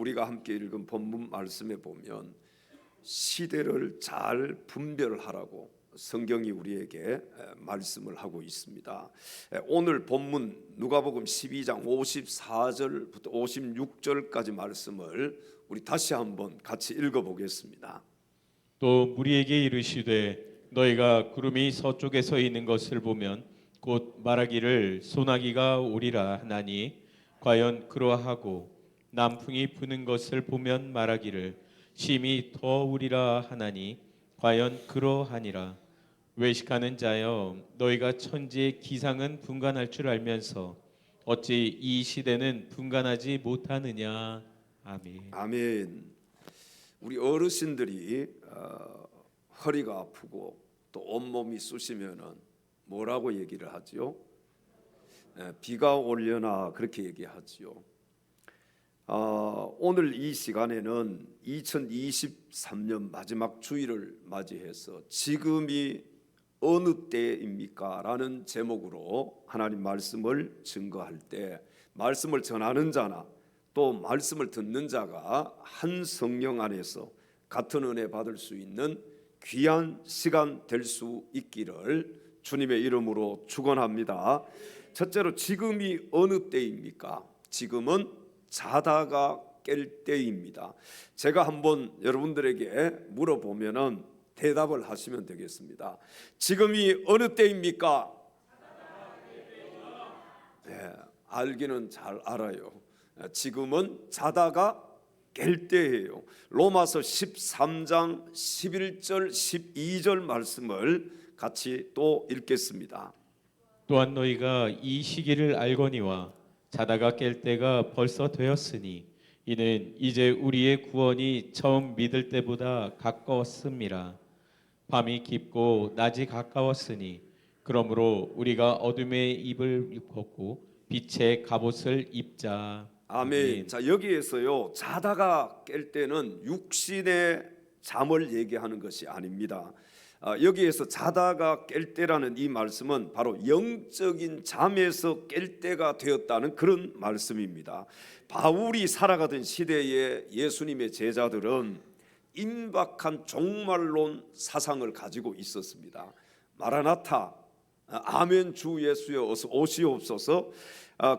우리가 함께 읽은 본문 말씀에 보면 시대를 잘 분별하라고 성경이 우리에게 말씀을 하고 있습니다. 오늘 본문 누가복음 12장 54절부터 56절까지 말씀을 우리 다시 한번 같이 읽어보겠습니다. 또 무리에게 이르시되 너희가 구름이 서쪽에 서 있는 것을 보면 곧 말하기를 소나기가 오리라 하나니 과연 그러하고 남풍이 부는 것을 보면 말하기를 심히 더 오리라 하나니 과연 그러하니라. 외식하는 자여 너희가 천지의 기상은 분간할 줄 알면서 어찌 이 시대는 분간하지 못하느냐. 아멘. 아멘. 우리 어르신들이 허리가 아프고 또 온몸이 쑤시면은 뭐라고 얘기를 하지요? 비가 오려나 그렇게 얘기하지요. 오늘 이 시간에는 2023년 마지막 주일을 맞이해서 지금이 어느 때입니까? 라는 제목으로 하나님 말씀을 증거할 때 말씀을 전하는 자나 또 말씀을 듣는 자가 한 성령 안에서 같은 은혜 받을 수 있는 귀한 시간 될 수 있기를 주님의 이름으로 축원합니다. 첫째로 지금이 어느 때입니까? 지금은 자다가 깰 때입니다. 제가 한번 여러분들에게 물어보면은 대답을 하시면 되겠습니다. 지금이 어느 때입니까? 네, 알기는 잘 알아요. 지금은 자다가 깰 때예요. 로마서 13장 11절 12절 말씀을 같이 또 읽겠습니다. 또한 너희가 이 시기를 알거니와 자다가 깰 때가 벌써 되었으니 이는 이제 우리의 구원이 처음 믿을 때보다 가까웠음이라. 밤이 깊고 낮이 가까웠으니 그러므로 우리가 어둠의 입을 벗고 빛의 갑옷을 입자. 아멘. 자, 여기에서요 자다가 깰 때는 육신의 잠을 얘기하는 것이 아닙니다. 여기에서 자다가 깰 때라는 이 말씀은 바로 영적인 잠에서 깰 때가 되었다는 그런 말씀입니다. 바울이 살아가던 시대에 예수님의 제자들은 임박한 종말론 사상을 가지고 있었습니다. 마라나타, 아멘 주 예수여 어서 오시옵소서.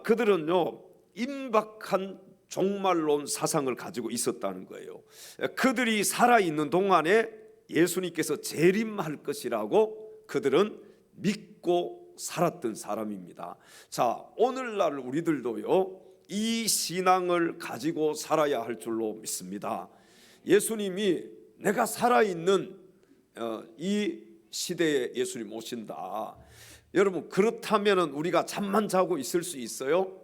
그들은요 임박한 종말론 사상을 가지고 있었다는 거예요. 그들이 살아있는 동안에 예수님께서 재림할 것이라고 그들은 믿고 살았던 사람입니다. 자, 오늘날 우리들도요 이 신앙을 가지고 살아야 할 줄로 믿습니다. 예수님이 내가 살아있는 이 시대에 예수님 오신다. 여러분 그렇다면 우리가 잠만 자고 있을 수 있어요?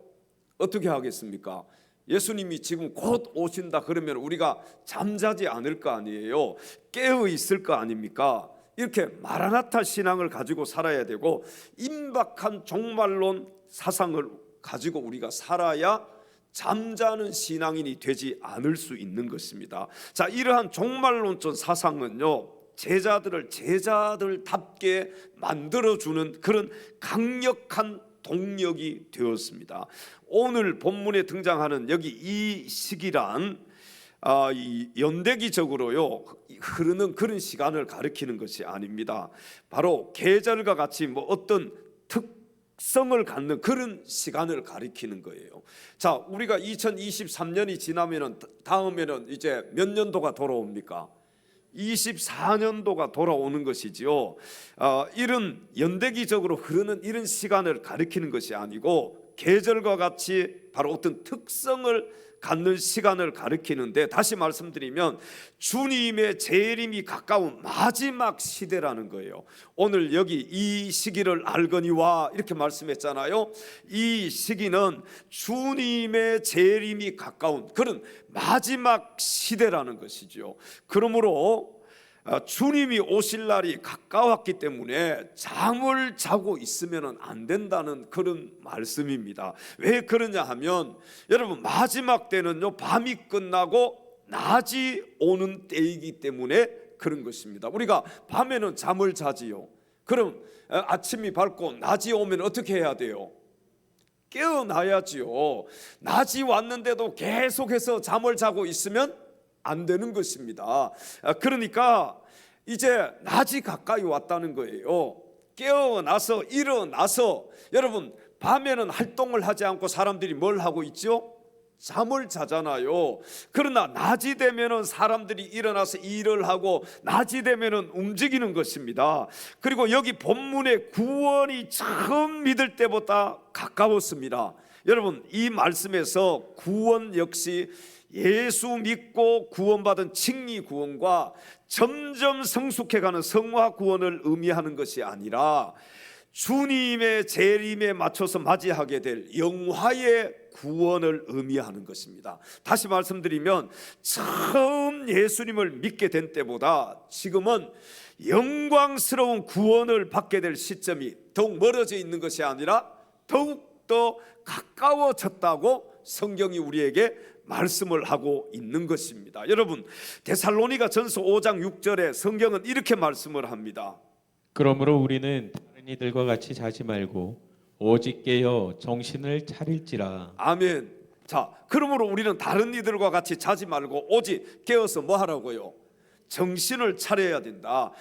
어떻게 하겠습니까? 예수님이 지금 곧 오신다 그러면 우리가 잠자지 않을 거 아니에요. 깨어 있을 거 아닙니까? 이렇게 마라나타 신앙을 가지고 살아야 되고 임박한 종말론 사상을 가지고 우리가 살아야 잠자는 신앙인이 되지 않을 수 있는 것입니다. 자, 이러한 종말론적 사상은요 제자들을 제자들답게 만들어주는 그런 강력한 동력이 되었습니다. 오늘 본문에 등장하는 여기 이 시기란 연대기적으로요 흐르는 그런 시간을 가리키는 것이 아닙니다. 바로 계절과 같이 뭐 어떤 특성을 갖는 그런 시간을 가리키는 거예요. 자, 우리가 2023년이 지나면은 다음에는 이제 몇 년도가 돌아옵니까? 24년도가 돌아오는 것이지요. 이런 연대기적으로 흐르는 이런 시간을 가리키는 것이 아니고 계절과 같이 바로 어떤 특성을 갖는 시간을 가리키는데, 다시 말씀드리면 주님의 재림이 가까운 마지막 시대라는 거예요. 오늘 여기 이 시기를 알거니와 이렇게 말씀했잖아요. 이 시기는 주님의 재림이 가까운 그런 마지막 시대라는 것이죠. 그러므로 주님이 오실 날이 가까웠기 때문에 잠을 자고 있으면 안 된다는 그런 말씀입니다. 왜 그러냐 하면 여러분 마지막 때는요 밤이 끝나고 낮이 오는 때이기 때문에 그런 것입니다. 우리가 밤에는 잠을 자지요. 그럼 아침이 밝고 낮이 오면 어떻게 해야 돼요? 깨어나야지요. 낮이 왔는데도 계속해서 잠을 자고 있으면 안 되는 것입니다. 그러니까 이제 낮이 가까이 왔다는 거예요. 깨어나서 일어나서, 여러분 밤에는 활동을 하지 않고 사람들이 뭘 하고 있죠? 잠을 자잖아요. 그러나 낮이 되면은 사람들이 일어나서 일을 하고 낮이 되면은 움직이는 것입니다. 그리고 여기 본문의 구원이 처음 믿을 때보다 가까웠습니다. 여러분 이 말씀에서 구원 역시 예수 믿고 구원받은 칭의 구원과 점점 성숙해가는 성화 구원을 의미하는 것이 아니라 주님의 재림에 맞춰서 맞이하게 될 영화의 구원을 의미하는 것입니다. 다시 말씀드리면 처음 예수님을 믿게 된 때보다 지금은 영광스러운 구원을 받게 될 시점이 더욱 멀어져 있는 것이 아니라 더욱더 가까워졌다고 성경이 우리에게 말씀을 하고 있는 것입니다. 여러분 데살로니가 전서 5장 6절에 성경은 이렇게 말씀을 합니다. 그러므로 우리는 다른 이들과 같이 자지 말고 오직 깨어 정신을 차릴지라. 아멘. 자, 그러므로 우리는 다른 이들과 같이 자지 말고 오직 깨어서 뭐 하라고요? 정신을 차려야 된다.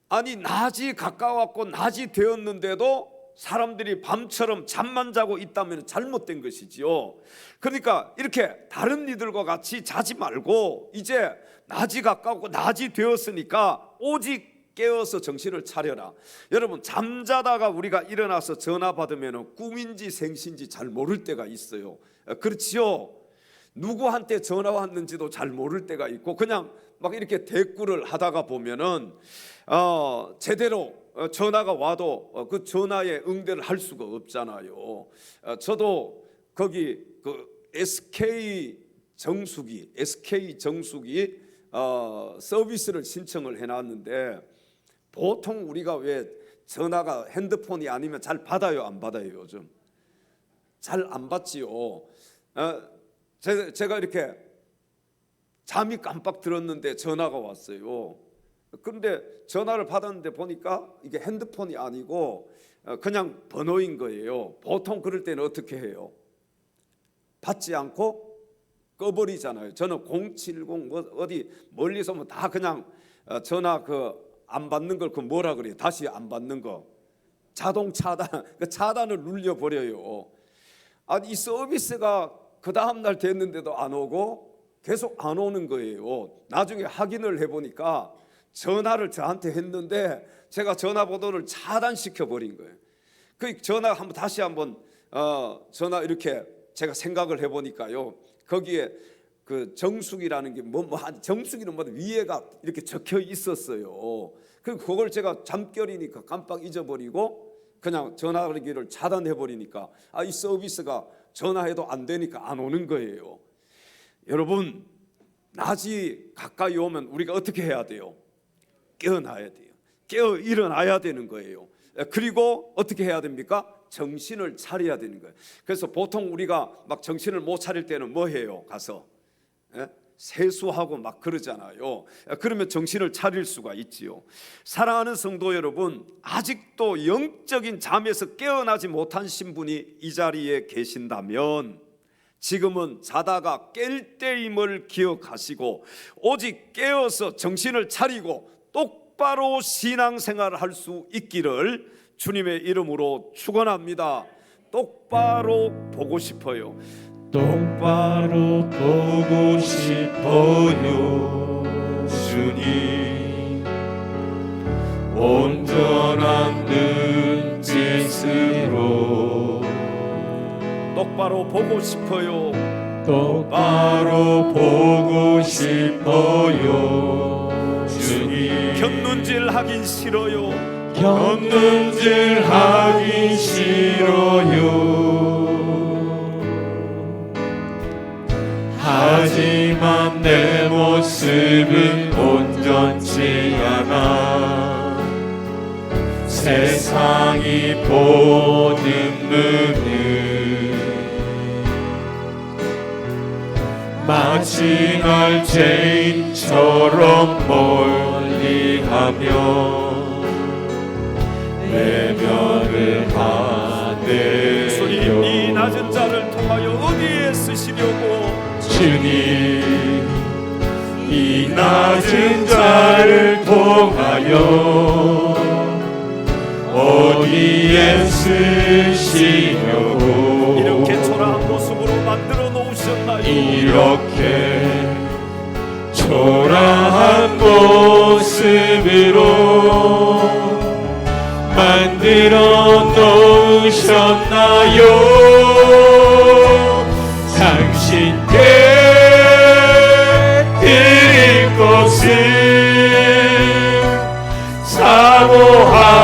아니 낮이 가까웠고 낮이 되었는데도 사람들이 밤처럼 잠만 자고 있다면 잘못된 것이지요. 그러니까 이렇게 다른 이들과 같이 자지 말고 이제 낮이 가까웠고 낮이 되었으니까 오직 깨어서 정신을 차려라. 여러분 잠자다가 우리가 일어나서 전화 받으면 꿈인지 생신지 잘 모를 때가 있어요. 그렇지요. 누구한테 전화 왔는지도 잘 모를 때가 있고 그냥 막 이렇게 대꾸를 하다가 보면은 제대로 전화가 와도 그 전화에 응대를 할 수가 없잖아요. 저도 거기 그 SK 정수기 서비스를 신청을 해놨는데 보통 우리가 왜 전화가 핸드폰이 아니면 잘 받아요, 안 받아요? 요즘 잘 안 받지요. 제가 이렇게 잠이 깜빡 들었는데 전화가 왔어요. 그런데 전화를 받았는데 보니까 이게 핸드폰이 아니고 그냥 번호인 거예요. 보통 그럴 때는 어떻게 해요? 받지 않고 꺼버리잖아요. 저는 070 어디 멀리서 뭐 다 그냥 전화 안 받는 걸 뭐라 그래요? 다시 안 받는 거 자동 차단, 그 차단을 눌려 버려요. 아니 이 서비스가 그 다음 날 됐는데도 안 오고 계속 안 오는 거예요. 나중에 확인을 해보니까 전화를 저한테 했는데 제가 전화번호를 차단시켜 버린 거예요. 그 전화 다시 한번 전화 이렇게 제가 생각을 해보니까요. 거기에 그 정수기라는 게 정수기는 뭐 위에가 이렇게 적혀 있었어요. 그걸 제가 잠결이니까 깜빡 잊어버리고 그냥 전화기를 차단해 버리니까 이 서비스가 전화해도 안 되니까 안 오는 거예요. 여러분 낮이 가까이 오면 우리가 어떻게 해야 돼요? 깨어나야 돼요. 깨어 일어나야 되는 거예요. 그리고 어떻게 해야 됩니까? 정신을 차려야 되는 거예요. 그래서 보통 우리가 막 정신을 못 차릴 때는 뭐 해요? 가서 세수하고 막 그러잖아요. 그러면 정신을 차릴 수가 있지요. 사랑하는 성도 여러분, 아직도 영적인 잠에서 깨어나지 못한 신분이 이 자리에 계신다면 지금은 자다가 깰 때임을 기억하시고 오직 깨어서 정신을 차리고 똑바로 신앙생활을 할 수 있기를 주님의 이름으로 축원합니다. 똑바로 보고 싶어요. 똑바로 보고 싶어요. 주님 온전한 눈짓으로 똑바로 보고 싶어요. 똑바로 보고 싶어요. 주님 곁눈질 하긴 싫어요. 곁눈질 하기 싫어요. 하지만 내 모습은 온전치 않아. 세상이 보는 눈은 마치 날 죄인처럼 멀리하며 외면을 하네요. 낮은 자를 통하여 어디에 쓰시려고? 주님 이 낮은 자를 통하여 어디에 쓰시려고 이렇게 초라한 모습으로 만들어 놓으셨나요? 이렇게 초라한 모습으로 만들어 놓으셨나요? 당신께 드릴 것은 사모하는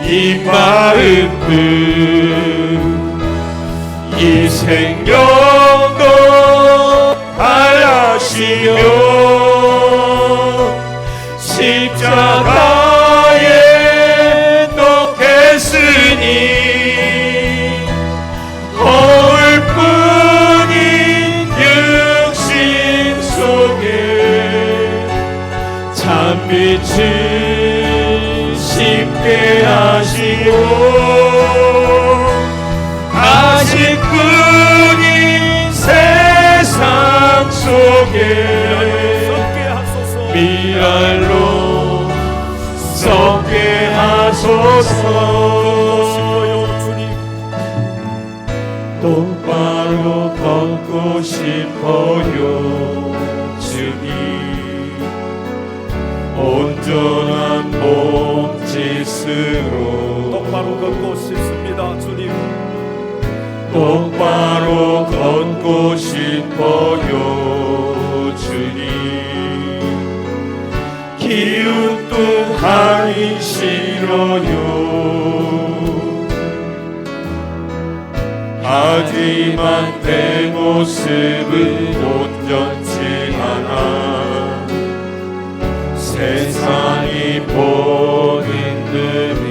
이 마음뿐 이 생명도 달하시며 십자가에 못 겠으니 거울 뿐인 육신 속에 참빛을 쉽게 하시고 아직뿐인 세상 속에 미랄로 썩게 하소서. 똑바로 걷고 싶어요 주님. 온전한 몸짓으로 똑바로 걷고 싶습니다 주님. 똑바로 걷고 싶어요 주님. 기운 또한 싫어요. 하지만 내 모습은 온전치 않아 세상이 보는 눈은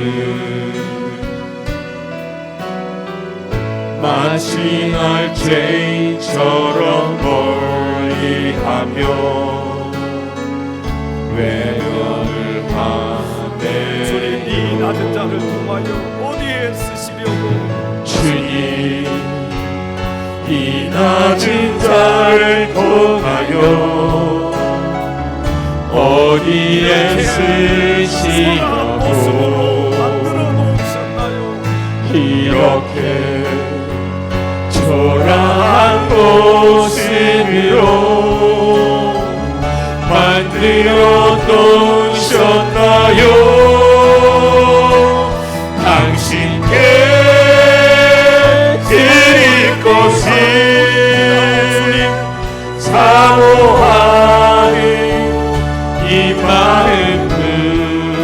마치 날 죄인처럼 멀리하며 외면을 하네. 주님 이 낮은 자를 통하여 어디에 쓰시려고? 주님 이 낮은 자를 통하여 어디에 쓰시려고 이렇게 초라한 모습으로 만들어 놓으셨나요? 당신께 드릴 것은 사모하는 이 마음은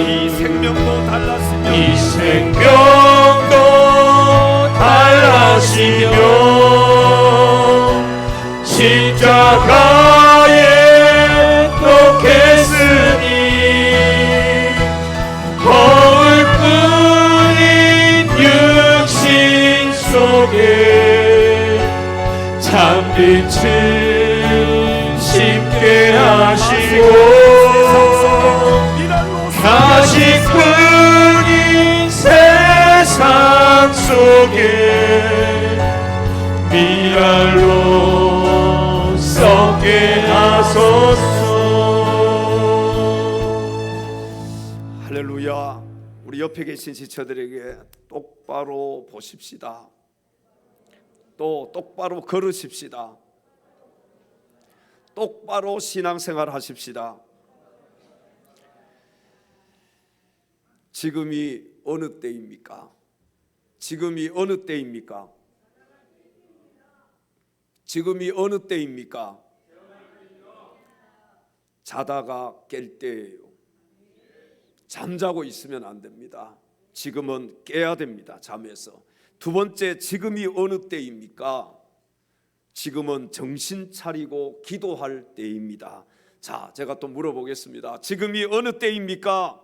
이 생명도 달랐으며 이 생명도 달라시며 십자가에 못 겠으니 거울뿐인 육신 속에 참빛을 쉽게 하시고 가시뿐인 세상 속에 미랄로 썩게 하소서. 할렐루야. 우리 옆에 계신 지체들에게 똑바로 보십시다. 또 똑바로 걸으십시다. 똑바로 신앙생활 하십시다. 지금이 어느 때입니까? 지금이 어느 때입니까? 지금이 어느 때입니까? 자다가 깰 때예요. 잠자고 있으면 안 됩니다. 지금은 깨야 됩니다. 잠에서. 두 번째, 지금이 어느 때입니까? 지금은 정신 차리고 기도할 때입니다. 자, 제가 또 물어보겠습니다. 지금이 어느 때입니까?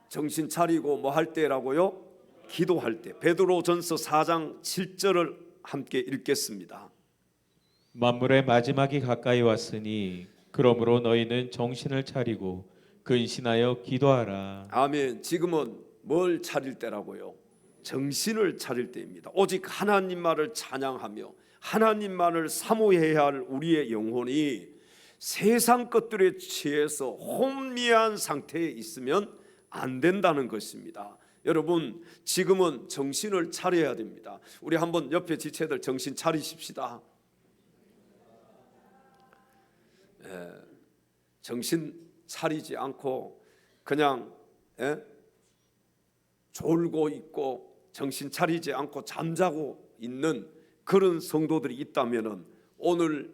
정신 차리고 뭐 할 때라고요? 기도할 때. 베드로전서 4장 7절을 함께 읽겠습니다. 만물의 마지막이 가까이 왔으니 그러므로 너희는 정신을 차리고 근신하여 기도하라. 아멘. 지금은 뭘 차릴 때라고요? 정신을 차릴 때입니다. 오직 하나님만을 찬양하며 하나님만을 사모해야 할 우리의 영혼이 세상 것들에 취해서 혼미한 상태에 있으면 안 된다는 것입니다. 여러분, 지금은 정신을 차려야 됩니다. 우리 한번 옆에 지체들 정신 차리십시다. 정신 차리지 않고 그냥 졸고 있고 정신 차리지 않고 잠자고 있는 그런 성도들이 있다면 오늘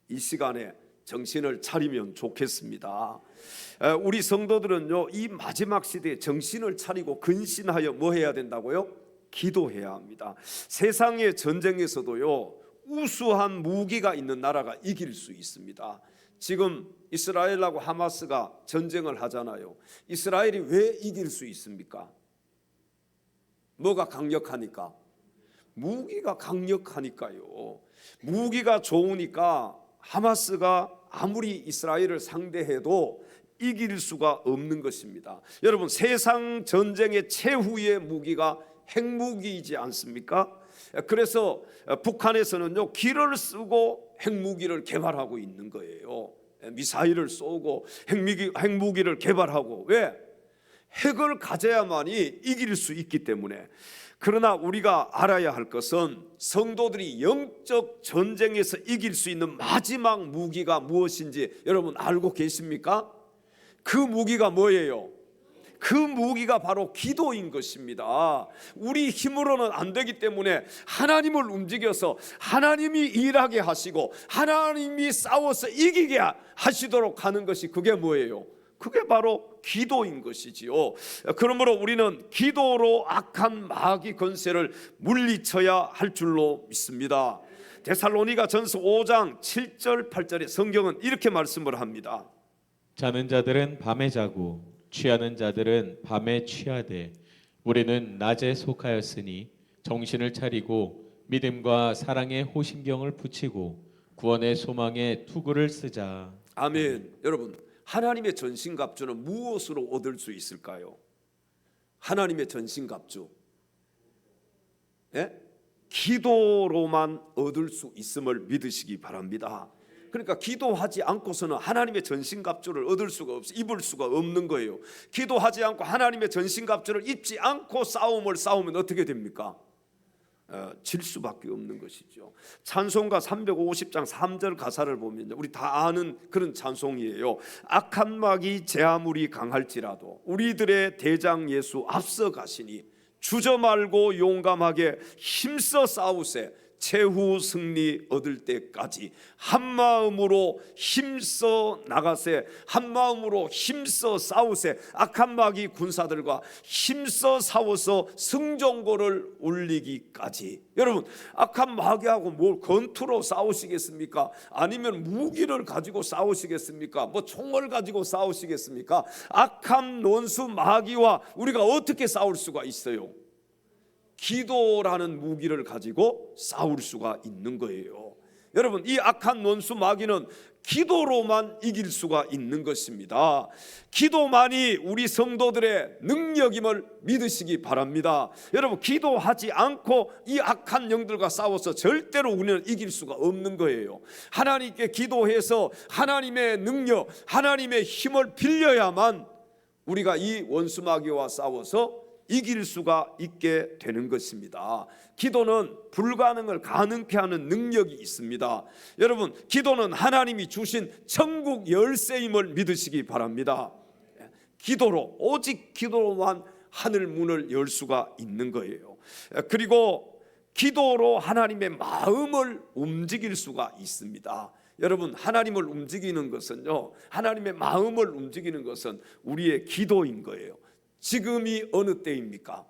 이 시간에 정신을 차리면 좋겠습니다. 우리 성도들은요, 이 마지막 시대에 정신을 차리고 근신하여 뭐 해야 된다고요? 기도해야 합니다. 세상의 전쟁에서도요, 우수한 무기가 있는 나라가 이길 수 있습니다. 지금 이스라엘하고 하마스가 전쟁을 하잖아요. 이스라엘이 왜 이길 수 있습니까? 뭐가 강력하니까? 무기가 강력하니까요. 무기가 좋으니까 하마스가 아무리 이스라엘을 상대해도 이길 수가 없는 것입니다. 여러분, 세상 전쟁의 최후의 무기가 핵무기이지 않습니까? 그래서 북한에서는요, 기를 쓰고 핵무기를 개발하고 있는 거예요. 미사일을 쏘고 핵무기를 개발하고. 왜? 핵을 가져야만이 이길 수 있기 때문에. 그러나 우리가 알아야 할 것은 성도들이 영적 전쟁에서 이길 수 있는 마지막 무기가 무엇인지 여러분 알고 계십니까? 그 무기가 뭐예요? 그 무기가 바로 기도인 것입니다. 우리 힘으로는 안 되기 때문에 하나님을 움직여서 하나님이 일하게 하시고 하나님이 싸워서 이기게 하시도록 하는 것이 그게 뭐예요? 그게 바로 기도인 것이지요. 그러므로 우리는 기도로 악한 마귀 권세를 물리쳐야 할 줄로 믿습니다. 데살로니가 전서 5장 7절 8절에 성경은 이렇게 말씀을 합니다. 자는 자들은 밤에 자고 취하는 자들은 밤에 취하되 우리는 낮에 속하였으니 정신을 차리고 믿음과 사랑의 호심경을 붙이고 구원의 소망의 투구를 쓰자. 아멘. 여러분, 하나님의 전신갑주는 무엇으로 얻을 수 있을까요? 하나님의 전신갑주, 기도로만 얻을 수 있음을 믿으시기 바랍니다. 그러니까 기도하지 않고서는 하나님의 전신갑주를 얻을 수가 입을 수가 없는 거예요. 기도하지 않고 하나님의 전신갑주를 입지 않고 싸움을 싸우면 어떻게 됩니까? 질 수밖에 없는 것이죠. 찬송가 350장 3절 가사를 보면 우리 다 아는 그런 찬송이에요. 악한 마귀 제 아무리 강할지라도 우리들의 대장 예수 앞서 가시니 주저 말고 용감하게 힘써 싸우세 최후 승리 얻을 때까지 한 마음으로 힘써 나가세, 한 마음으로 힘써 싸우세. 악한 마귀 군사들과 힘써 싸워서 승전고를 울리기까지. 여러분, 악한 마귀하고 뭘 권투로 싸우시겠습니까? 아니면 무기를 가지고 싸우시겠습니까? 뭐 총을 가지고 싸우시겠습니까? 악한 원수 마귀와 우리가 어떻게 싸울 수가 있어요? 기도라는 무기를 가지고 싸울 수가 있는 거예요. 여러분, 이 악한 원수 마귀는 기도로만 이길 수가 있는 것입니다. 기도만이 우리 성도들의 능력임을 믿으시기 바랍니다. 여러분, 기도하지 않고 이 악한 영들과 싸워서 절대로 우리는 이길 수가 없는 거예요. 하나님께 기도해서 하나님의 능력, 하나님의 힘을 빌려야만 우리가 이 원수 마귀와 싸워서 이길 수가 있게 되는 것입니다. 기도는 불가능을 가능케 하는 능력이 있습니다. 여러분, 기도는 하나님이 주신 천국 열쇠임을 믿으시기 바랍니다. 기도로, 오직 기도로만 하늘 문을 열 수가 있는 거예요. 그리고 기도로 하나님의 마음을 움직일 수가 있습니다. 여러분, 하나님을 움직이는 것은요, 하나님의 마음을 움직이는 것은 우리의 기도인 거예요. 지금이 어느 때입니까?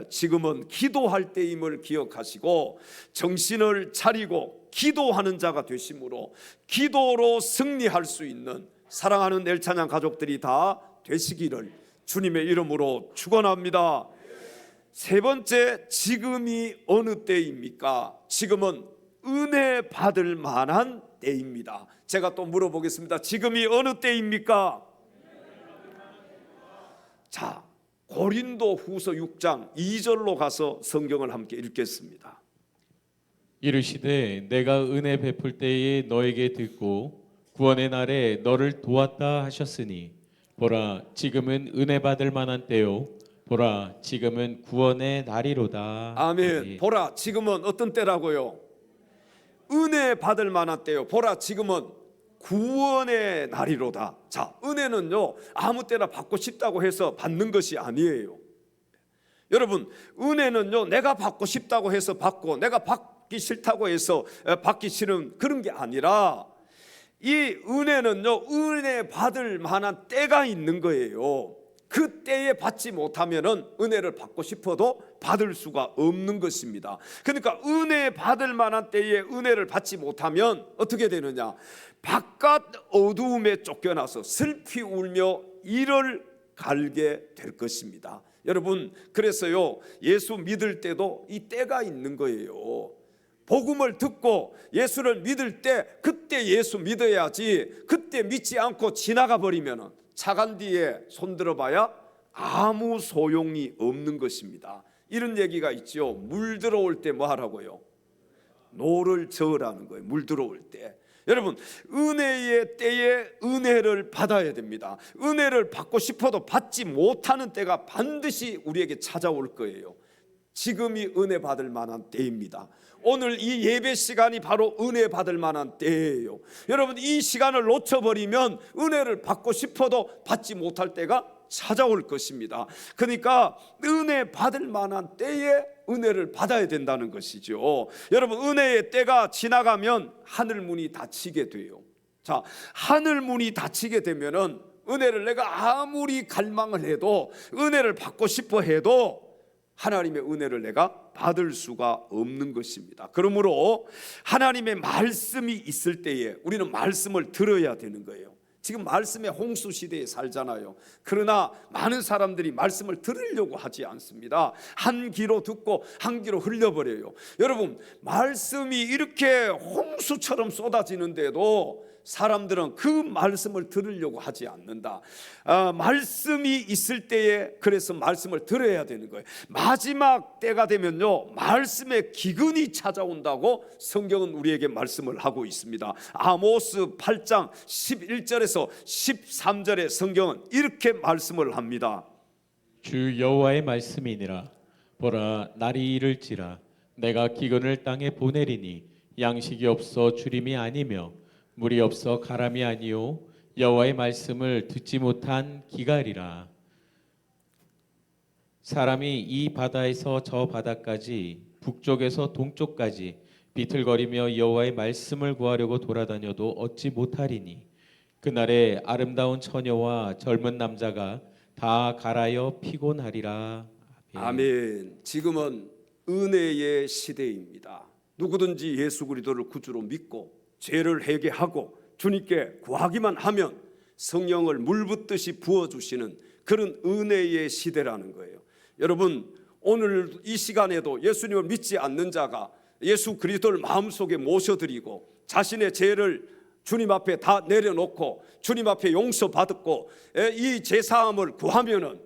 지금은 기도할 때임을 기억하시고 정신을 차리고 기도하는 자가 되심으로 기도로 승리할 수 있는 사랑하는 엘찬양 가족들이 다 되시기를 주님의 이름으로 축원합니다. 세 번째, 지금이 어느 때입니까? 지금은 은혜 받을 만한 때입니다. 제가 또 물어보겠습니다. 지금이 어느 때입니까? 자, 고린도 후서 6장 2절로 가서 성경을 함께 읽겠습니다. 이르시되 내가 은혜 베풀 때에 너에게 듣고 구원의 날에 너를 도왔다 하셨으니 보라 지금은 은혜 받을 만한 때요 보라 지금은 구원의 날이로다. 아멘. 보라 지금은 어떤 때라고요? 은혜 받을 만한 때요. 보라 지금은 구원의 날이로다. 자, 은혜는요 아무 때나 받고 싶다고 해서 받는 것이 아니에요. 여러분, 은혜는요 내가 받고 싶다고 해서 받고 내가 받기 싫다고 해서 받기 싫은 그런 게 아니라, 이 은혜는요 은혜 받을 만한 때가 있는 거예요. 그 때에 받지 못하면은 은혜를 받고 싶어도 받을 수가 없는 것입니다. 그러니까 은혜 받을 만한 때에 은혜를 받지 못하면 어떻게 되느냐? 바깥 어두움에 쫓겨나서 슬피 울며 이를 갈게 될 것입니다. 여러분, 그래서요 예수 믿을 때도 이 때가 있는 거예요. 복음을 듣고 예수를 믿을 때 그때 예수 믿어야지, 그때 믿지 않고 지나가 버리면 차간 뒤에 손들어 봐야 아무 소용이 없는 것입니다. 이런 얘기가 있죠. 물 들어올 때 뭐 하라고요? 노를 저으라는 거예요. 물 들어올 때. 여러분, 은혜의 때에 은혜를 받아야 됩니다. 은혜를 받고 싶어도 받지 못하는 때가 반드시 우리에게 찾아올 거예요. 지금이 은혜 받을 만한 때입니다. 오늘 이 예배 시간이 바로 은혜 받을 만한 때예요. 여러분, 이 시간을 놓쳐버리면 은혜를 받고 싶어도 받지 못할 때가 찾아올 것입니다. 그러니까 은혜 받을 만한 때에 은혜를 받아야 된다는 것이죠. 여러분, 은혜의 때가 지나가면 하늘 문이 닫히게 돼요. 자, 하늘 문이 닫히게 되면은 은혜를 내가 아무리 갈망을 해도, 은혜를 받고 싶어 해도 하나님의 은혜를 내가 받을 수가 없는 것입니다. 그러므로 하나님의 말씀이 있을 때에 우리는 말씀을 들어야 되는 거예요. 지금 말씀의 홍수 시대에 살잖아요. 그러나 많은 사람들이 말씀을 들으려고 하지 않습니다. 한 귀로 듣고 한 귀로 흘려버려요. 여러분, 말씀이 이렇게 홍수처럼 쏟아지는데도 사람들은 그 말씀을 들으려고 하지 않는다. 말씀이 있을 때에 그래서 말씀을 들어야 되는 거예요. 마지막 때가 되면요 말씀의 기근이 찾아온다고 성경은 우리에게 말씀을 하고 있습니다. 아모스 8장 11절에서 13절의 성경은 이렇게 말씀을 합니다. 주 여호와의 말씀이니라. 보라 날이 이를지라 내가 기근을 땅에 보내리니 양식이 없어 주림이 아니며 물이 없어 가람이 아니요 여호와의 말씀을 듣지 못한 기갈이라. 사람이 이 바다에서 저 바다까지 북쪽에서 동쪽까지 비틀거리며 여호와의 말씀을 구하려고 돌아다녀도 얻지 못하리니 그날에 아름다운 처녀와 젊은 남자가 다 갈아여 피곤하리라. 아멘. 지금은 은혜의 시대입니다. 누구든지 예수 그리스도를 구주로 믿고 죄를 회개하고 주님께 구하기만 하면 성령을 물 붓듯이 부어주시는 그런 은혜의 시대라는 거예요. 여러분, 오늘 이 시간에도 예수님을 믿지 않는 자가 예수 그리스도를 마음속에 모셔드리고 자신의 죄를 주님 앞에 다 내려놓고 주님 앞에 용서받았고 이 죄사함을 구하면은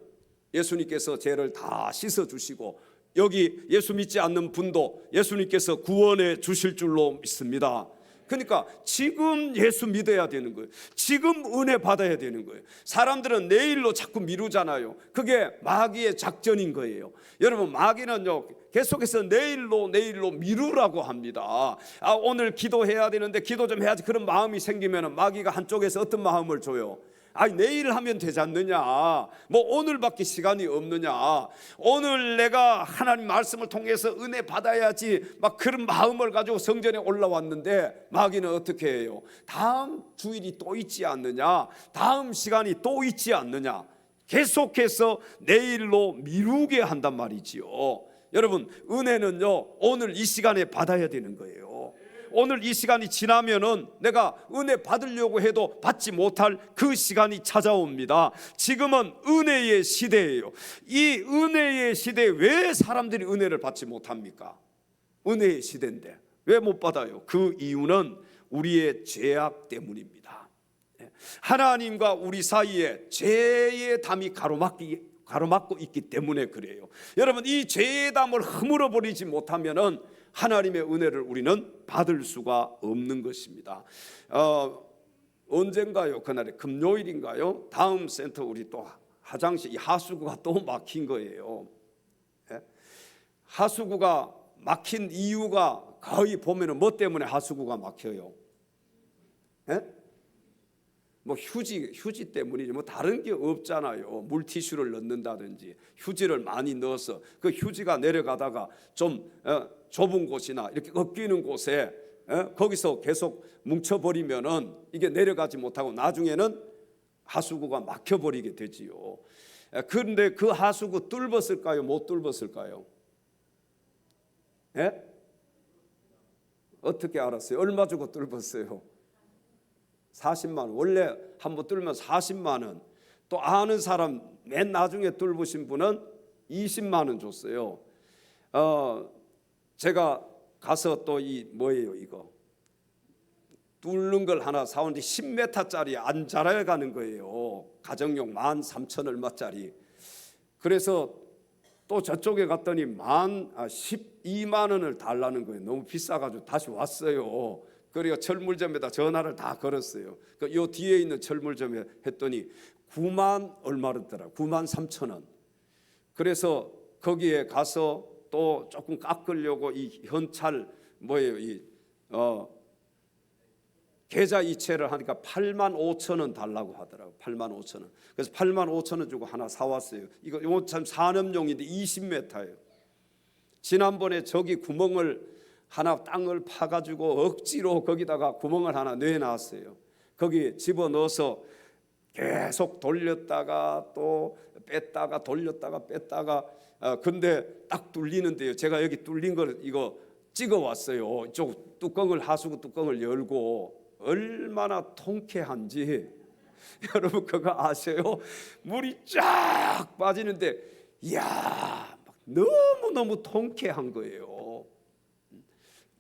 예수님께서 죄를 다 씻어주시고 여기 예수 믿지 않는 분도 예수님께서 구원해 주실 줄로 믿습니다. 그러니까 지금 예수 믿어야 되는 거예요. 지금 은혜 받아야 되는 거예요. 사람들은 내일로 자꾸 미루잖아요. 그게 마귀의 작전인 거예요. 여러분, 마귀는요 계속해서 내일로 미루라고 합니다. 오늘 기도해야 되는데 기도 좀 해야지 그런 마음이 생기면 마귀가 한쪽에서 어떤 마음을 줘요? 내일 하면 되지 않느냐, 뭐 오늘밖에 시간이 없느냐, 오늘 내가 하나님 말씀을 통해서 은혜 받아야지, 막 그런 마음을 가지고 성전에 올라왔는데 마귀는 어떻게 해요? 다음 주일이 또 있지 않느냐, 다음 시간이 또 있지 않느냐, 계속해서 내일로 미루게 한단 말이지요. 여러분, 은혜는요 오늘 이 시간에 받아야 되는 거예요. 오늘 이 시간이 지나면은 내가 은혜 받으려고 해도 받지 못할 그 시간이 찾아옵니다. 지금은 은혜의 시대예요. 이 은혜의 시대에 왜 사람들이 은혜를 받지 못합니까? 은혜의 시대인데 왜 못 받아요? 그 이유는 우리의 죄악 때문입니다. 하나님과 우리 사이에 죄의 담이 가로막기 가로막고 있기 때문에 그래요. 여러분, 이 죄의 담을 허물어 버리지 못하면은 하나님의 은혜를 우리는 받을 수가 없는 것입니다. 언젠가요? 그날에 금요일인가요? 다음 센터 우리 또 화장실 이 하수구가 또 막힌 거예요. 예? 하수구가 막힌 이유가 거의 보면은 뭐 때문에 하수구가 막혀요? 예? 뭐 휴지 때문이지 뭐 다른 게 없잖아요. 물티슈를 넣는다든지 휴지를 많이 넣어서 그 휴지가 내려가다가 좀 좁은 곳이나 이렇게 꺾이는 곳에 거기서 계속 뭉쳐버리면은 이게 내려가지 못하고 나중에는 하수구가 막혀버리게 되지요. 그런데 그 하수구 뚫었을까요? 못 뚫었을까요? 예? 어떻게 알았어요? 얼마 주고 뚫었어요? 40만 원. 원래 한번 뚫으면 40만 원. 또 아는 사람 맨 나중에 뚫으신 분은 20만 원 줬어요. 제가 가서 또 이 뭐예요 이거 뚫는 걸 하나 사오는데 10m짜리 안 자라가는 거예요. 가정용 13,000 얼마짜리. 그래서 또 저쪽에 갔더니 12만 원을 달라는 거예요. 너무 비싸가지고 다시 왔어요. 그리고 철물점에다 전화를 다 걸었어요. 요 뒤에 있는 철물점에 했더니 9만 얼마였더라. 9만 3천 원. 그래서 거기에 가서 또 조금 깎으려고 이 현찰 뭐예요? 계좌 이체를 하니까 8만 5천 원 달라고 하더라고. 8만 5천 원. 그래서 8만 5천 원 주고 하나 사왔어요. 이거 참 산업용인데 20m예요. 지난번에 저기 구멍을 하나 땅을 파가지고 억지로 거기다가 구멍을 하나 내놨어요. 거기 집어넣어서 계속 돌렸다가 또 뺐다가 돌렸다가 뺐다가 근데 딱 뚫리는데요. 제가 여기 뚫린 걸 이거 찍어왔어요. 이쪽 뚜껑을 하수구 뚜껑을 열고 얼마나 통쾌한지 여러분 그거 아세요? 물이 쫙 빠지는데 이야 너무너무 통쾌한 거예요.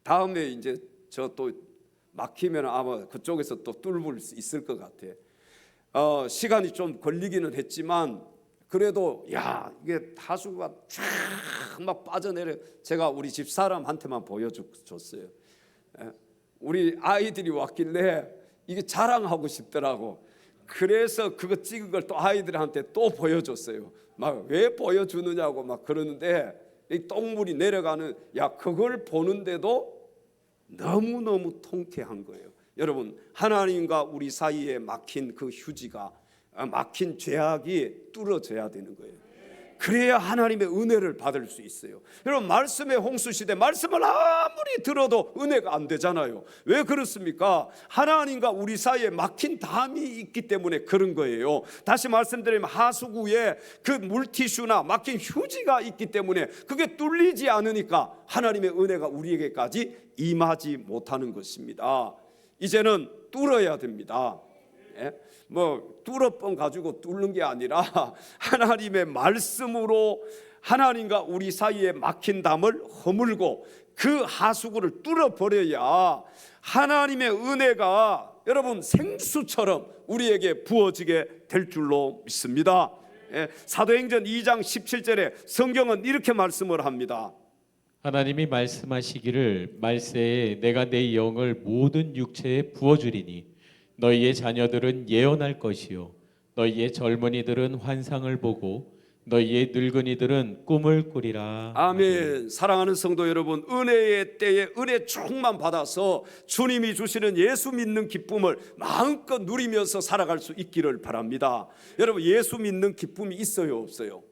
다음에 이제 저 또 막히면 아마 그쪽에서 또 뚫을 수 있을 것 같아. 시간이 좀 걸리기는 했지만 그래도 야 이게 하수구가 쫙 막 빠져내려. 제가 우리 집 사람한테만 보여줬어요. 우리 아이들이 왔길래 이게 자랑하고 싶더라고. 그래서 그거 찍은 걸 또 아이들한테 또 보여줬어요. 막 왜 보여주느냐고 막 그러는데 이 똥물이 내려가는 그걸 보는데도 너무너무 통쾌한 거예요. 여러분 하나님과 우리 사이에 막힌 그 휴지가 막힌 죄악이 뚫어져야 되는 거예요. 그래야 하나님의 은혜를 받을 수 있어요. 여러분 말씀의 홍수시대 말씀을 아무리 들어도 은혜가 안 되잖아요. 왜 그렇습니까? 하나님과 우리 사이에 막힌 담이 있기 때문에 그런 거예요. 다시 말씀드리면 하수구에 그 물티슈나 막힌 휴지가 있기 때문에 그게 뚫리지 않으니까 하나님의 은혜가 우리에게까지 임하지 못하는 것입니다. 이제는 뚫어야 됩니다. 뭐 뚫어뻥 가지고 뚫는 게 아니라 하나님의 말씀으로 하나님과 우리 사이에 막힌 담을 허물고 그 하수구를 뚫어버려야 하나님의 은혜가 여러분 생수처럼 우리에게 부어지게 될 줄로 믿습니다. 사도행전 2장 17절에 성경은 이렇게 말씀을 합니다. 하나님이 말씀하시기를 말세에 내가 내 영을 모든 육체에 부어주리니 너희의 자녀들은 예언할 것이요 너희의 젊은이들은 환상을 보고 너희의 늙은이들은 꿈을 꾸리라. 아멘. 사랑하는 성도 여러분, 은혜의 때에 은혜 충만 받아서 주님이 주시는 예수 믿는 기쁨을 마음껏 누리면서 살아갈 수 있기를 바랍니다. 여러분 예수 믿는 기쁨이 있어요 없어요?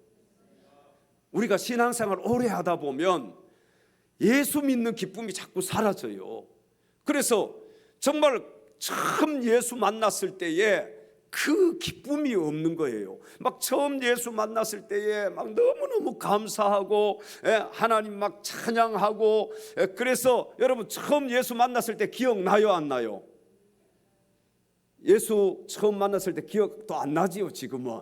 우리가 신앙생활 오래 하다 보면 예수 믿는 기쁨이 자꾸 사라져요. 그래서 정말 처음 예수 만났을 때에 그 기쁨이 없는 거예요. 막 처음 예수 만났을 때에 막 너무너무 감사하고 하나님 막 찬양하고 그래서 여러분 처음 예수 만났을 때 기억나요 안 나요? 예수 처음 만났을 때 기억도 안 나지요 지금은.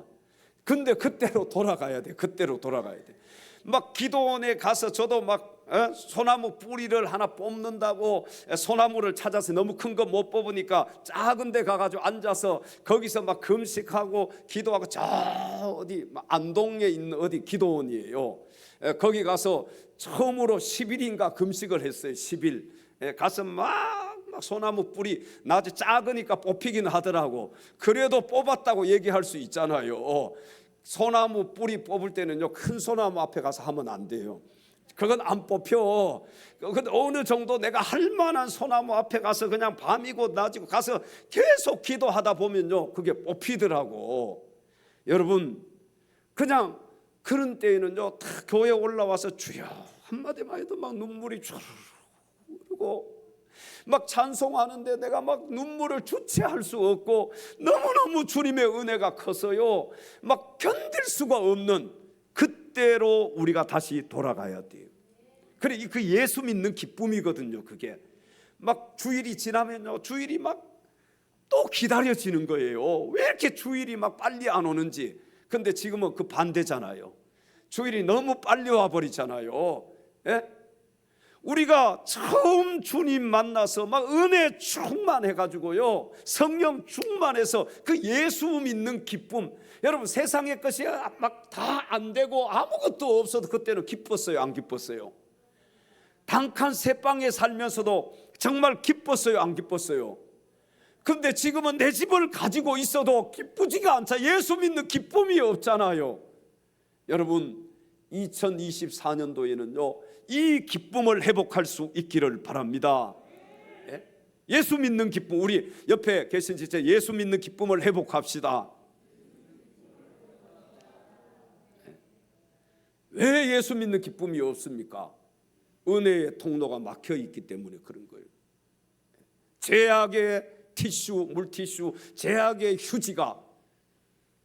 근데 그때로 돌아가야 돼. 그때로 돌아가야 돼. 막 기도원에 가서 저도 막 소나무 뿌리를 하나 뽑는다고 소나무를 찾아서 너무 큰 거 못 뽑으니까 작은 데 가가지고 앉아서 거기서 막 금식하고 기도하고 저 어디 안동에 있는 어디 기도원이에요. 거기 가서 처음으로 10일인가 금식을 했어요. 10일 가서 막 소나무 뿌리 낮에 작으니까 뽑히긴 하더라고. 그래도 뽑았다고 얘기할 수 있잖아요. 소나무 뿌리 뽑을 때는요, 큰 소나무 앞에 가서 하면 안 돼요. 그건 안 뽑혀. 근데 어느 정도 내가 할 만한 소나무 앞에 가서 그냥 밤이고 낮이고 가서 계속 기도하다 보면요, 그게 뽑히더라고. 여러분, 그냥 그런 때에는요, 다 교회 올라와서 주여 한마디만 해도 막 눈물이 쭉 흐르고 막 찬송하는데 내가 막 눈물을 주체할 수 없고 너무너무 주님의 은혜가 커서요, 막 견딜 수가 없는 그때로 우리가 다시 돌아가야 돼요. 그래, 그 예수 믿는 기쁨이거든요. 그게 막 주일이 지나면요, 주일이 막 또 기다려지는 거예요. 왜 이렇게 주일이 막 빨리 안 오는지. 근데 지금은 그 반대잖아요. 주일이 너무 빨리 와버리잖아요. 예? 우리가 처음 주님 만나서 막 은혜 충만해가지고요, 성령 충만해서 그 예수 믿는 기쁨, 여러분 세상의 것이 막 다 안 되고 아무것도 없어도 그때는 기뻤어요? 안 기뻤어요? 단칸 새방에 살면서도 정말 기뻤어요? 안 기뻤어요? 근데 지금은 내 집을 가지고 있어도 기쁘지가 않자. 예수 믿는 기쁨이 없잖아요. 여러분 2024년도에는요 이 기쁨을 회복할 수 있기를 바랍니다. 예수 믿는 기쁨, 우리 옆에 계신 진짜 예수 믿는 기쁨을 회복합시다. 왜 예수 믿는 기쁨이 없습니까? 은혜의 통로가 막혀 있기 때문에 그런 거예요. 제약의 티슈, 물티슈, 제약의 휴지가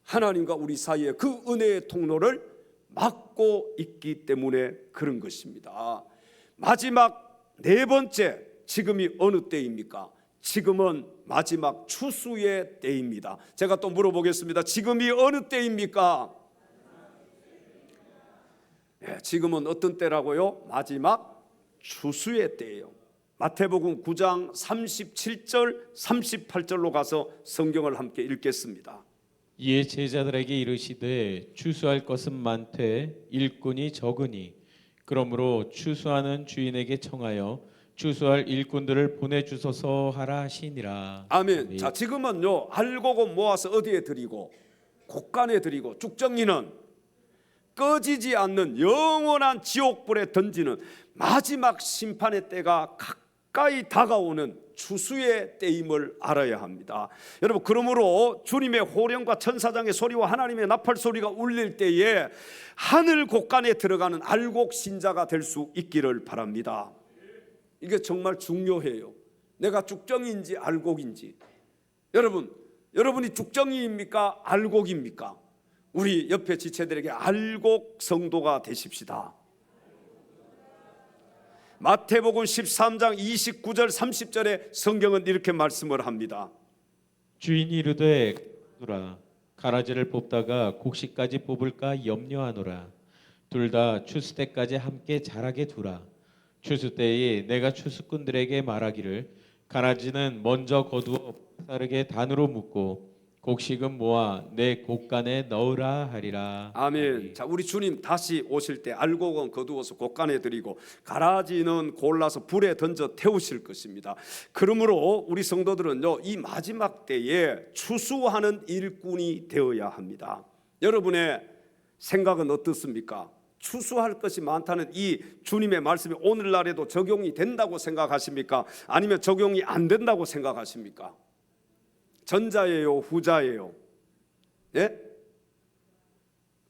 하나님과 우리 사이에 그 은혜의 통로를 막고 있기 때문에 그런 것입니다. 마지막 네 번째, 지금이 어느 때입니까? 지금은 마지막 추수의 때입니다. 제가 또 물어보겠습니다. 지금이 어느 때입니까? 지금은 어떤 때라고요? 마지막 추수의 때예요. 마태복음 9장 37절 38절로 가서 성경을 함께 읽겠습니다. 이에 제자들에게 이르시되 추수할 것은 많되 일꾼이 적으니 그러므로 추수하는 주인에게 청하여 추수할 일꾼들을 보내주소서 하라 하시니라. 아멘. 자, 지금은요 알곡은 모아서 어디에 드리고 곡간에 드리고 쭉정이는 꺼지지 않는 영원한 지옥불에 던지는 마지막 심판의 때가 가까이 다가오는 추수의 때임을 알아야 합니다. 여러분, 그러므로 주님의 호령과 천사장의 소리와 하나님의 나팔 소리가 울릴 때에 하늘 곡간에 들어가는 알곡 신자가 될 수 있기를 바랍니다. 이게 정말 중요해요. 내가 쭉정인지 알곡인지. 여러분이 쭉정이입니까? 알곡입니까? 우리 옆에 지체들에게 알곡 성도가 되십시다. 마태복음 13장 29절 30절에 성경은 이렇게 말씀을 합니다. 주인이 이르되 두라 가라지를 뽑다가 곡식까지 뽑을까 염려하노라. 둘 다 추수 때까지 함께 자라게 두라. 추수 때에 내가 추수꾼들에게 말하기를 가라지는 먼저 거두어 빠르게 단으로 묶고 곡식은 모아 내 곡간에 넣으라 하리라. 아멘. 자, 우리 주님 다시 오실 때 알곡은 거두어서 곡간에 드리고 가라지는 골라서 불에 던져 태우실 것입니다. 그러므로 우리 성도들은요 이 마지막 때에 추수하는 일꾼이 되어야 합니다. 여러분의 생각은 어떻습니까? 추수할 것이 많다는 이 주님의 말씀이 오늘날에도 적용이 된다고 생각하십니까? 아니면 적용이 안 된다고 생각하십니까? 전자예요, 후자예요? 예?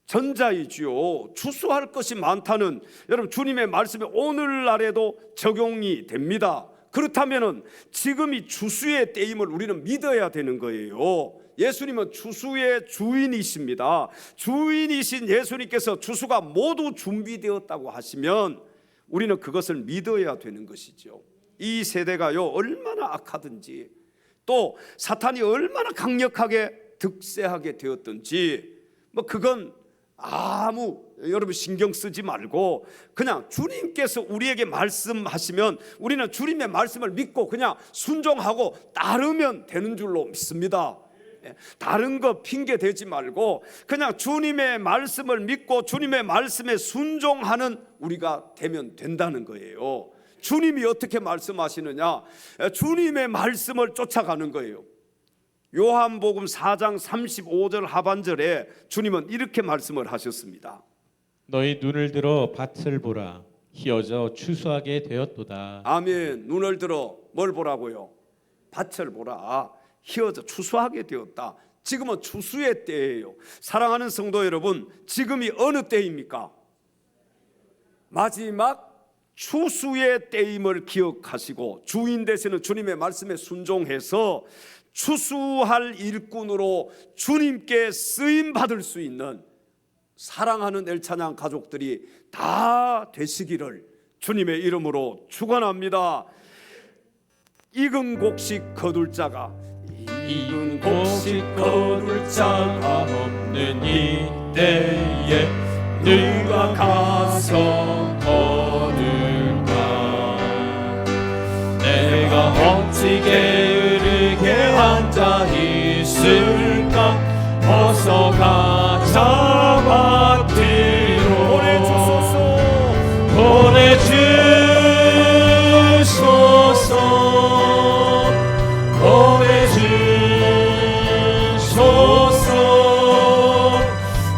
전자이지요. 추수할 것이 많다는 여러분 주님의 말씀이 오늘날에도 적용이 됩니다. 그렇다면은 지금이 추수의 때임을 우리는 믿어야 되는 거예요. 예수님은 추수의 주인이십니다. 주인이신 예수님께서 추수가 모두 준비되었다고 하시면 우리는 그것을 믿어야 되는 것이죠. 이 세대가요 얼마나 악하든지 또 사탄이 얼마나 강력하게 득세하게 되었든지 그건 아무 여러분 신경 쓰지 말고 그냥 주님께서 우리에게 말씀하시면 우리는 주님의 말씀을 믿고 그냥 순종하고 따르면 되는 줄로 믿습니다. 다른 거 핑계 대지 말고 그냥 주님의 말씀을 믿고 주님의 말씀에 순종하는 우리가 되면 된다는 거예요. 주님이 어떻게 말씀하시느냐? 주님의 말씀을 쫓아가는 거예요. 요한복음 4장 35절 하반절에 주님은 이렇게 말씀을 하셨습니다. 너희 눈을 들어 밭을 보라. 희어져 추수하게 되었도다. 아멘. 눈을 들어 뭘 보라고요? 밭을 보라. 희어져 추수하게 되었다. 지금은 추수의 때예요. 사랑하는 성도 여러분, 지금이 어느 때입니까? 마지막 추수의 때임을 기억하시고 주인 되시는 주님의 말씀에 순종해서 추수할 일꾼으로 주님께 쓰임 받을 수 있는 사랑하는 엘찬양 가족들이 다 되시기를 주님의 이름으로 축원합니다. 익은 곡식 거둘 자가 익은 곡식 거둘 자가 없는 이때에 누가 가서 거둘까? 내가 어찌 게으르게 앉아 있을까? 어서 가자 밭으로 보내주소서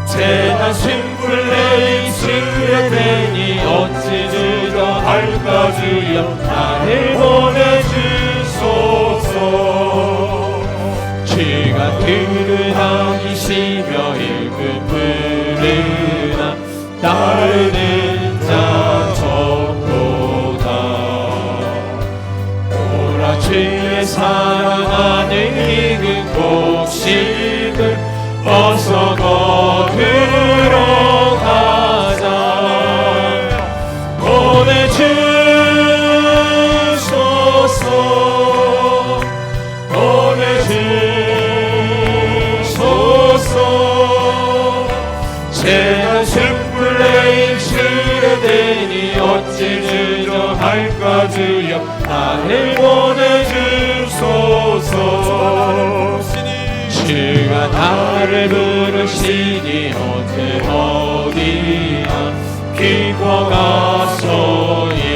재난 싱불레 입술에 대니 어찌 주저할까 주여 나를 보내주소서 주가 그를 다니시며 일급 부르나 따르는 자 적도다 오라 주의 사랑하는 익은 곡식을 어서 거두러 가자 보내주소서 재난 싱불레 입술에 대니 어찌 주저할까 주여 나를 보내주소서 주가 나를 부르시니 어디 어디야 기뻐가 서이하리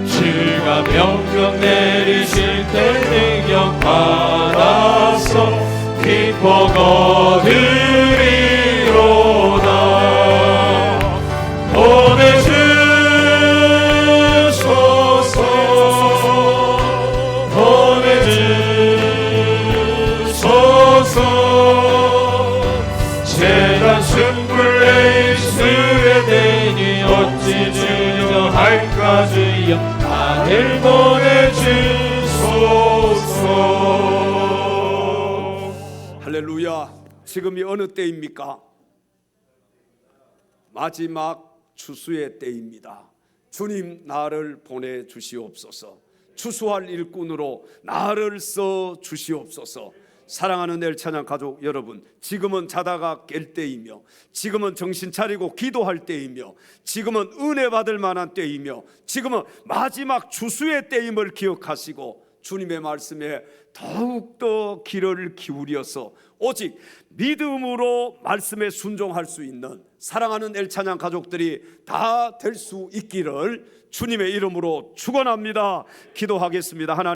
주가 명령 내리실 때 능력 받아서 기뻐 거두리로다 재난 싱불레 입술에 대니 어찌 주저할까 주여 나를 보내주소서. 할렐루야. 지금이 어느 때입니까? 마지막 추수의 때입니다. 주님 나를 보내주시옵소서. 추수할 일꾼으로 나를 써 주시옵소서. 사랑하는 엘찬양 가족 여러분, 지금은 자다가 깰 때이며 지금은 정신 차리고 기도할 때이며 지금은 은혜 받을 만한 때이며 지금은 마지막 추수의 때임을 기억하시고 주님의 말씀에 더욱더 귀를 기울여서 오직 믿음으로 말씀에 순종할 수 있는 사랑하는 엘찬양 가족들이 다 될 수 있기를 주님의 이름으로 축원합니다. 기도하겠습니다. 하나님